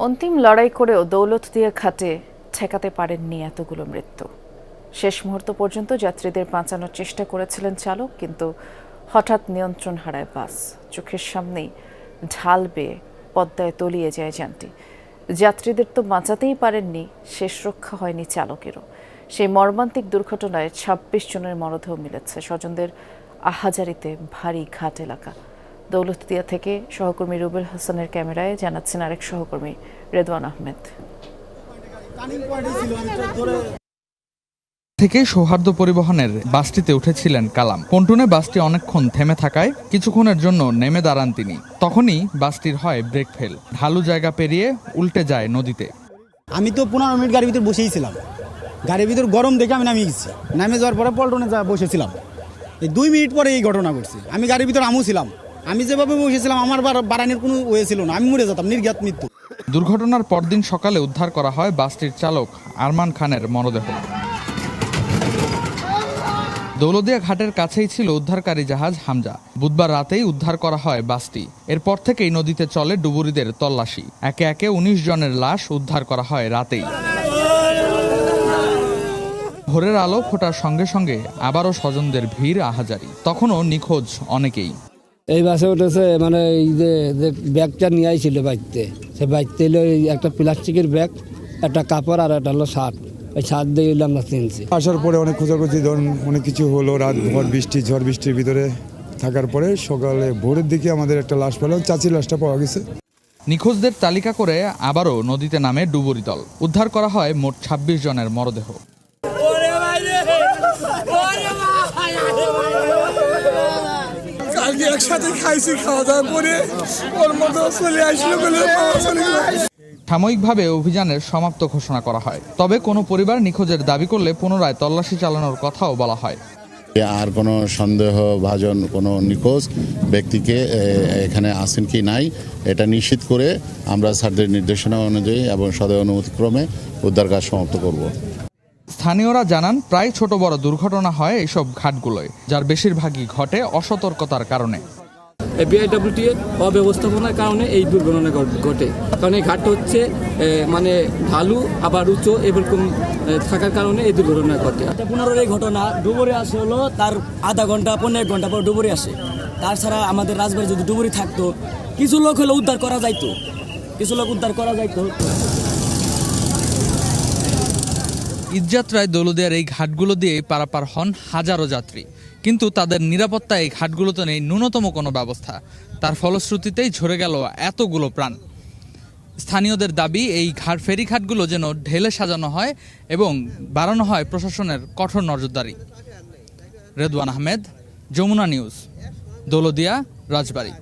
অন্তিম লড়াই করেও দৌলতদিয়া ঘাটে ঠেকাতে পারেননি এতগুলো মৃত্যু। শেষ মুহূর্ত পর্যন্ত যাত্রীদের বাঁচানোর চেষ্টা করেছিলেন চালক, কিন্তু হঠাৎ নিয়ন্ত্রণ হারায় বাস। চোখের সামনেই ঢাল বেয়ে পদ্মায় তলিয়ে যায় যানটি। যাত্রীদের তো বাঁচাতেই পারেননি, শেষ রক্ষা হয়নি চালকেরও। সেই মর্মান্তিক দুর্ঘটনায় ২৬ জনের মরদেহ মিলেছে। স্বজনদের আহাজারিতে ভারী ঘাট এলাকা। দৌলতদিয়া থেকে সহকর্মী রুবেল হাসানের ক্যামেরায় জানাচ্ছেন আরেক সহকর্মী রেদওয়ান আহমেদ। থেকে সৌহার্দ্য পরিবহনের বাসটিতে উঠেছিলেন কালাম। পন্টুনে বাসটি অনেকক্ষণ থেমে থাকায় কিছুক্ষণের জন্য নেমে দাঁড়ান তিনি। তখনই বাসটির হয় ব্রেক ফেল, ঢালু জায়গা পেরিয়ে উল্টে যায় নদীতে। আমি তো 15 মিনিট গাড়ির ভিতর বসেই ছিলাম। গাড়ির ভিতর গরম দেখে আমি নামিয়ে গেছি। নামে যাওয়ার পরে পল্টনে বসেছিলাম। এই 2 মিনিট পরে এই ঘটনা ঘটছে। আমি গাড়ির ভিতর আমু ছিলাম। আমি যেভাবে বসেছিলাম আমার বাড়ানোর কোনো ওয়ে ছিল না, আমি মরে যেতাম, নির্ঘাত মৃত্যু। দুর্ঘটনার পরদিন সকালে উদ্ধার করা হয় বাসটির চালক আরমান খানের মরদেহ। দৌলতদিয়া ঘাটের কাছেই ছিল উদ্ধারকারী জাহাজ হামজা। বুধবার রাতেই উদ্ধার করা হয় বাসটি। এরপর থেকেই নদীতে চলে ডুবুরিদের তল্লাশি। একে একে 19 জনের লাশ উদ্ধার করা হয় রাতেই। ভোরের আলো ফোটার সঙ্গে সঙ্গে আবারও স্বজনদের ভিড় আহাজারি। তখনও নিখোঁজ অনেকেই। এই বাসে উঠেছে মানে এই যে ব্যাগটা নিয়ে আইছিল বাইকতে, সে বাইকতে এলো একটা প্লাস্টিকের ব্যাগ, একটা কাপড় আর একটা হলো শার্ট। ওই শার্ট দিয়ে আমরা চিনছি। আসার পরে অনেক খোঁজাখুঁজি, ধরুন অনেক কিছু হলো। রাত ভর ঝড় বৃষ্টির ভিতরে থাকার পরে সকালে ভোরের দিকে আমাদের একটা লাশ পেলাম, চাচির লাশটা পাওয়া গেছে। নিখোঁজদের তালিকা করে আবারও নদীতে নামে ডুবুরি দল। উদ্ধার করা হয় মোট 26 জনের মরদেহ। কালকে একসাথে খাইছি, খাওয়া দাওয়া করে ওর মতো চলে আসলো বলে সাময়িকভাবে অভিযানের সমাপ্ত ঘোষণা করা হয়। তবে কোনো পরিবার নিখোঁজের দাবি করলে পুনরায় তল্লাশি চালানোর কথাও বলা হয়। আর কোনো সন্দেহভাজন কোনো নিখোঁজ ব্যক্তিকে এখানে আসেন কি নাই এটা নিশ্চিত করে আমরা স্যারদের নির্দেশনা অনুযায়ী এবং সদয় অনুমতিক্রমে উদ্ধার কাজ সমাপ্ত করব। স্থানীয়রা জানান, প্রায় ছোট বড় দুর্ঘটনা হয় এইসব ঘাটগুলোয়, যার বেশিরভাগই ঘটে অসতর্কতার কারণে। বিআইডব্লিউটি অব্যবস্থাপনার কারণে এই দুর্ঘটনা ঘটে। কারণ এই ঘাটটা হচ্ছে মানে ঢালু আবার উঁচু এরকম থাকার কারণে এই দুর্ঘটনা ঘটে। 15 এই ঘটনা ডুবুরি আসে হলো তার আধা ঘন্টা 15 ঘন্টা পর ডুবুরি আসে। তাছাড়া আমাদের রাজবাড়ি যদি ডুবুরি থাকতো কিছু লোক হলে উদ্ধার করা যাইতো, ঈদযাত্রায় দৌলতদিয়ার এই ঘাটগুলো দিয়ে পারাপার হন হাজারো যাত্রী, কিন্তু তাদের নিরাপত্তায় এই ঘাটগুলোতে নেই ন্যূনতম কোনো ব্যবস্থা। তার ফলশ্রুতিতেই ঝরে গেল এতগুলো প্রাণ। স্থানীয়দের দাবি, এই ফেরিঘাটগুলো যেন ঢেলে সাজানো হয় এবং বাড়ানো হয় প্রশাসনের কঠোর নজরদারি। রেদওয়ান আহমেদ, যমুনা নিউজ, দৌলতদিয়া, রাজবাড়ী।